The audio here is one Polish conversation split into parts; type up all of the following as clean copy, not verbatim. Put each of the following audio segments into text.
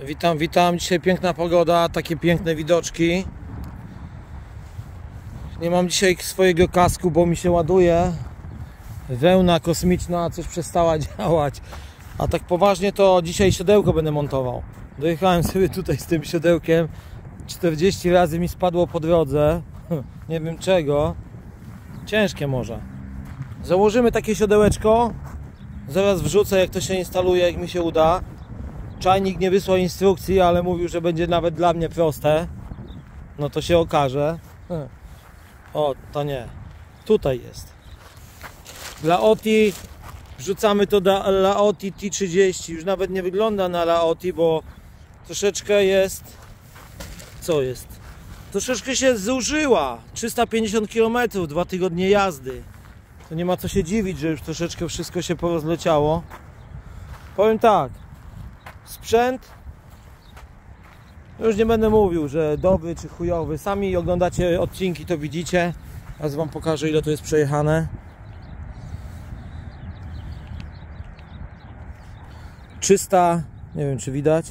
Witam. Dzisiaj piękna pogoda, takie piękne widoczki. Nie mam dzisiaj swojego kasku, bo mi się ładuje. Wełna kosmiczna coś przestała działać. A tak poważnie to dzisiaj siodełko będę montował. Dojechałem sobie tutaj z tym siodełkiem. 40 razy mi spadło po drodze. Nie wiem czego. Ciężkie może. Założymy takie siodełeczko. Zaraz wrzucę, jak to się instaluje, jak mi się uda. Czajnik nie wysłał instrukcji, ale mówił, że będzie nawet dla mnie proste. No to się okaże. O, to nie. Tutaj jest. Laotti. Wrzucamy to do Laotti T30. Już nawet nie wygląda na Laotti, bo troszeczkę jest... Co jest? Troszeczkę się zużyła. 350 km, 2 tygodnie jazdy. To nie ma co się dziwić, że już troszeczkę wszystko się porozleciało. Powiem tak. Sprzęt, już nie będę mówił, że dobry czy chujowy. Sami oglądacie odcinki, to widzicie. Teraz wam pokażę, ile to jest przejechane. 300, nie wiem czy widać,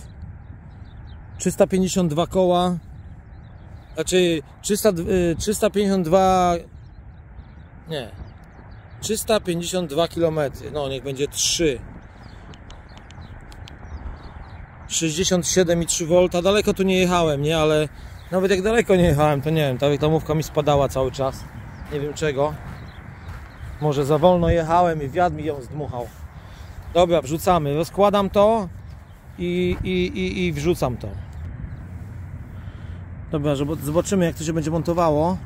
352 koła. Znaczy 352, nie, 352 km. No niech będzie 3. 67,3 V. Daleko tu nie jechałem, nie? Ale nawet jak daleko nie jechałem, to nie wiem, ta reklamówka mi spadała cały czas. Nie wiem czego. Może za wolno jechałem i wiatr mi ją zdmuchał. Dobra, wrzucamy. Rozkładam to i wrzucam to. Dobra, zobaczymy, jak to się będzie montowało.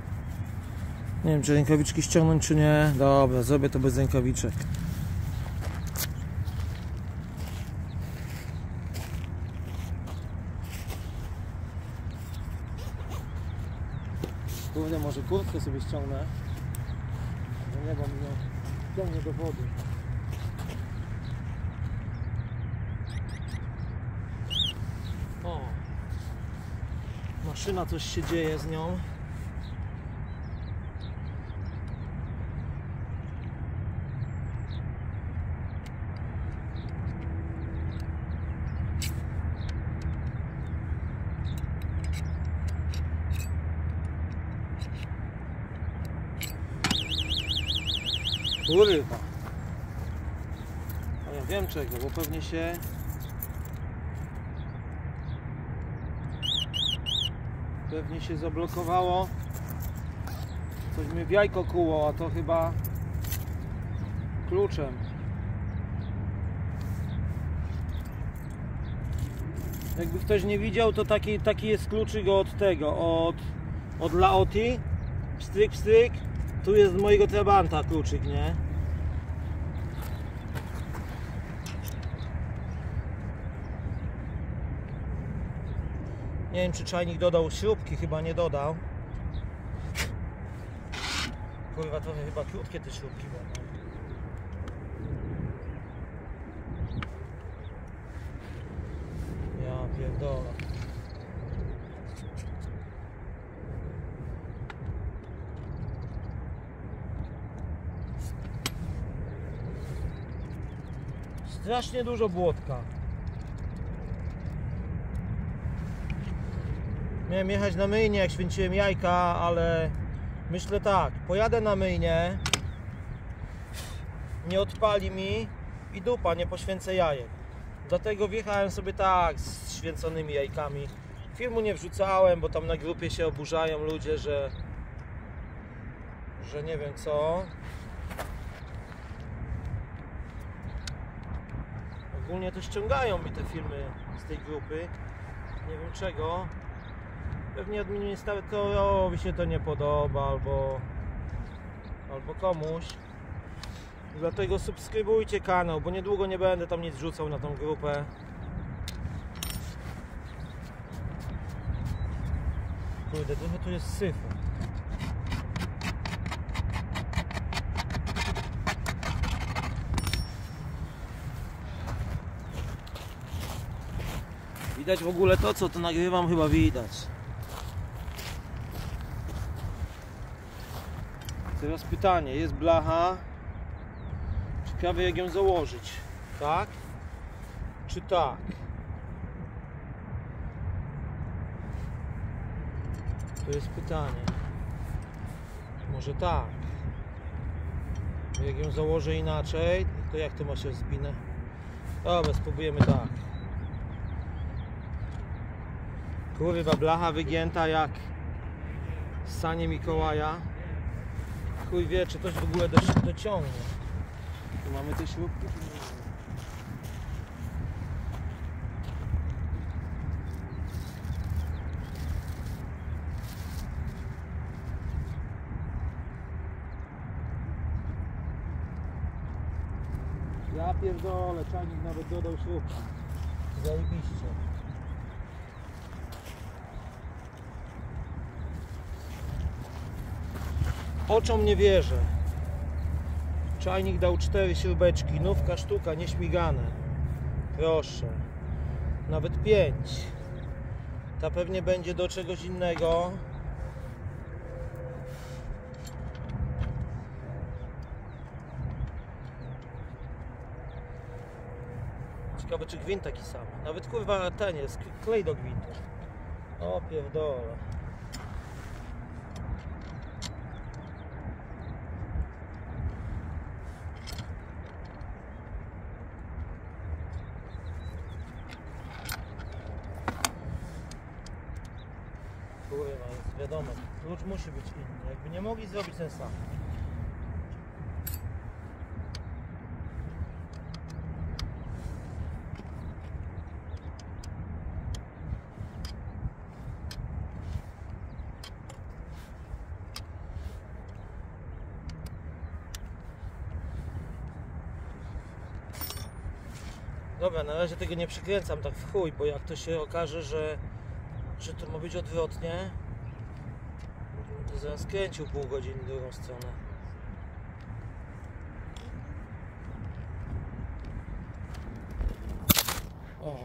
Nie wiem, czy rękawiczki ściągnąć, czy nie. Dobra, zrobię to bez rękawiczek. Kurde, może kurtkę sobie ściągnę. No nie, bo mnie ciągnie do wody. O! Maszyna, coś się dzieje z nią. Kurwa. A ja wiem czego, bo pewnie się... Pewnie się zablokowało. Coś mnie w jajko kuło, a to chyba kluczem. Jakby ktoś nie widział, to taki jest kluczyk od tego, od Laotti. Pstryk, pstryk. Tu jest z mojego Trabanta kluczyk, nie? Nie wiem, czy czajnik dodał śrubki, chyba nie dodał. Kurwa, trochę chyba krótkie te śrubki będą. Ja pierdolę. Strasznie dużo błotka. Miałem jechać na myjnię, jak święciłem jajka, ale myślę tak, pojadę na myjnię, nie odpali mi i dupa, nie poświęcę jajek. Dlatego wjechałem sobie tak z święconymi jajkami. Filmu nie wrzucałem, bo tam na grupie się oburzają ludzie, że nie wiem co. Ogólnie to ściągają mi te filmy z tej grupy. Nie wiem czego. Pewnie administratorowi się to nie podoba albo komuś. Dlatego subskrybujcie kanał, bo niedługo nie będę tam nic rzucał na tą grupę. Kurde, trochę tu jest syfu. Widać w ogóle to, co to nagrywam, chyba widać. Teraz pytanie, jest blacha. Ciekawe jak ją założyć. Tak? Czy tak? To jest pytanie. Może tak. Bo jak ją założę inaczej, to jak to ma się zbinę? Dobra, spróbujemy tak. Kurwa, blacha wygięta jak sanie Mikołaja. Chuj wie, czy ktoś w ogóle dociągnie. Tu mamy te śrubki. Ja pierdolę, czajnik nawet dodał śrubki. Zajebiście. Oczom nie wierzę. Czajnik dał 4 śrubeczki, nówka sztuka, nieśmigane. Proszę. Nawet 5. Ta pewnie będzie do czegoś innego. Ciekawe, czy gwint taki sam. Nawet kurwa ten jest, klej do gwintu. O pierdolę. Kurwa, jest wiadomo, klucz musi być inny. Jakby nie mogli zrobić ten sam. Dobra, na razie tego nie przykręcam tak w chuj, bo jak to się okaże, że to ma być odwrotnie, to zaraz kręcił pół godziny w drugą stronę. O.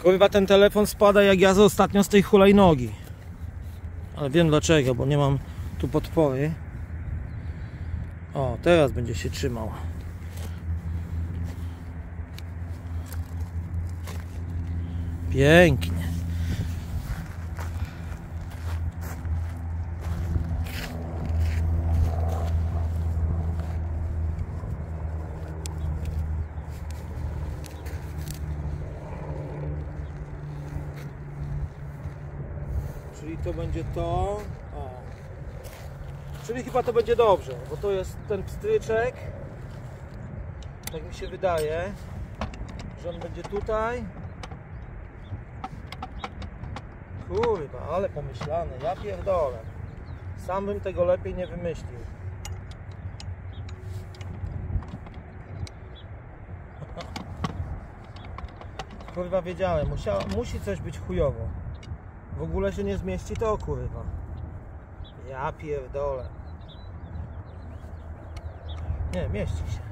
Kurwa, ten telefon spada jak ja ostatnio z tej hulajnogi. Ale wiem dlaczego, bo nie mam tu podpory. O, teraz będzie się trzymał. Pięknie. Czyli to będzie to. O. Czyli chyba to będzie dobrze, bo to jest ten pstryczek. Tak mi się wydaje, że on będzie tutaj. Kurwa, ale pomyślane, ja pierdolę. Sam bym tego lepiej nie wymyślił. Kurwa, wiedziałem, musi coś być chujowo. W ogóle się nie zmieści to, kurwa. Ja pierdolę. Nie, mieści się.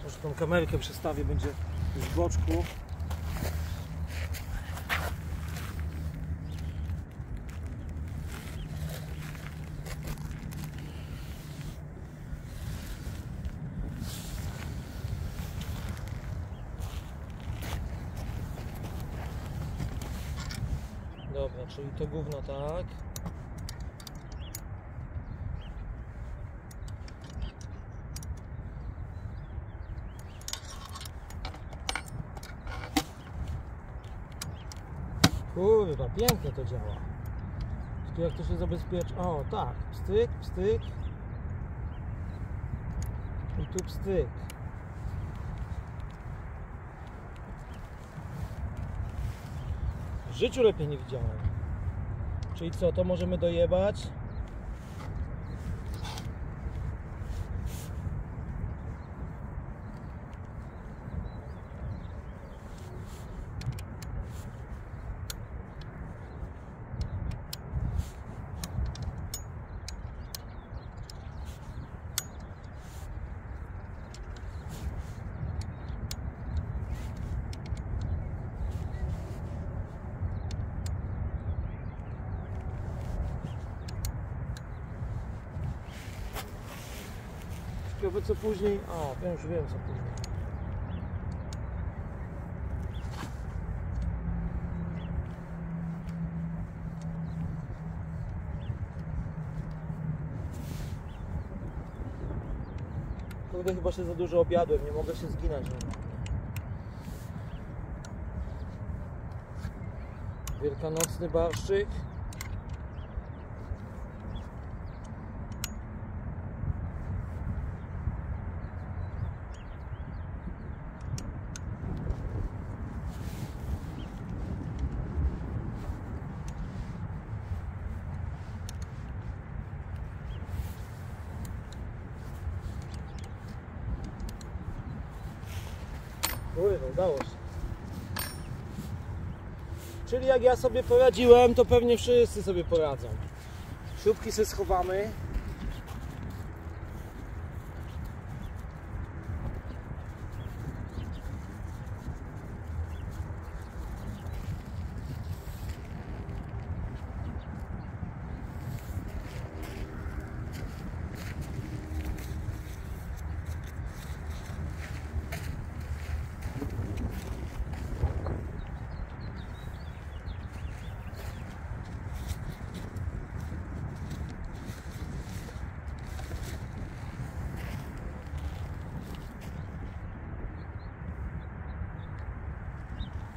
Może tą kamerkę przestawię, będzie z boczku. Dobra, czyli to gówno tak. Kurwa, pięknie to działa. Tu jak to się zabezpieczy? O, tak. Pstryk, pstryk. I tu pstryk. W życiu lepiej nie widziałem. Czyli co, to możemy dojebać. Ciekawe co później. O, ja już wiem co później. Kurde, chyba się za dużo objadłem, nie mogę się zginać. Wielkanocny barszczyk. Udało się. Czyli jak ja sobie poradziłem, to pewnie wszyscy sobie poradzą. Śrubki sobie schowamy.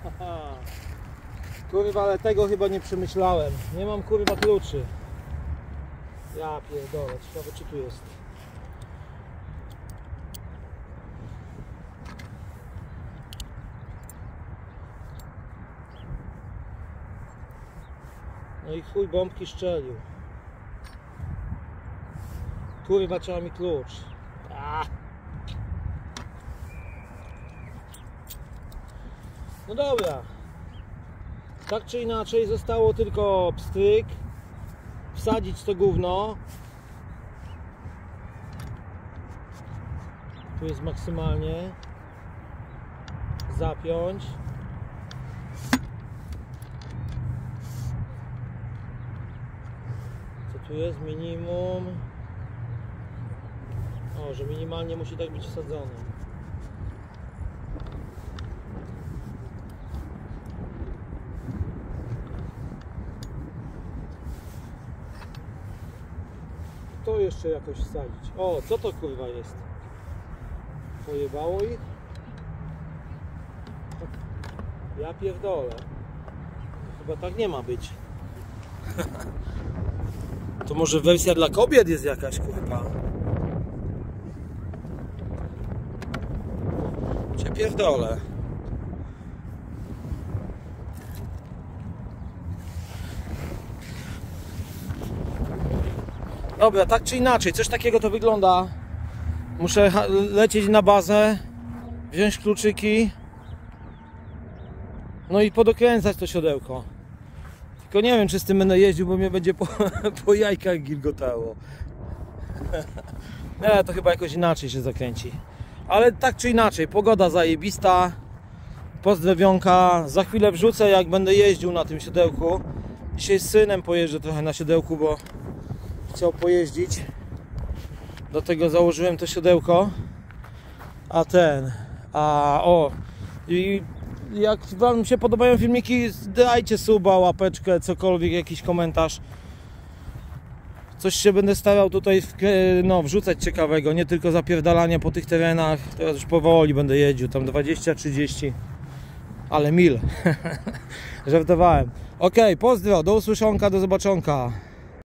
Aha. Kurwa, ale tego chyba nie przemyślałem. Nie mam kurwa kluczy. Ja pierdolę, ciekawe czy tu jest. No i chuj bombki szczelił. Kurwa, trzeba mi klucz. No dobra. Tak czy inaczej zostało tylko pstryk. Wsadzić to gówno. Tu jest maksymalnie. Zapiąć. Co tu jest? Minimum. O, że minimalnie musi tak być wsadzone. To jeszcze jakoś wsadzić. O, co to kurwa jest? Pojebało ich? Ja pierdolę. Chyba tak nie ma być. To może wersja dla kobiet jest jakaś kurwa. Cię pierdolę. Dobra, tak czy inaczej, coś takiego to wygląda. Muszę lecieć na bazę, wziąć kluczyki, no i podokręcać to siodełko. Tylko nie wiem, czy z tym będę jeździł, bo mnie będzie po jajkach gilgotało. Nie, to chyba jakoś inaczej się zakręci. Ale tak czy inaczej, pogoda zajebista, pozdrowionka. Za chwilę wrzucę, jak będę jeździł na tym siodełku. Dzisiaj z synem pojeżdżę trochę na siodełku, bo chciał pojeździć. Do tego założyłem to siodełko. I jak wam się podobają filmiki, dajcie suba, łapeczkę, cokolwiek, jakiś komentarz. Coś się będę starał tutaj wrzucać ciekawego, nie tylko zapierdalanie po tych terenach. Teraz już powoli będę jeździł, tam 20-30, ale mil. Żartowałem. Okej, pozdro, do usłyszonka, do zobaczonka.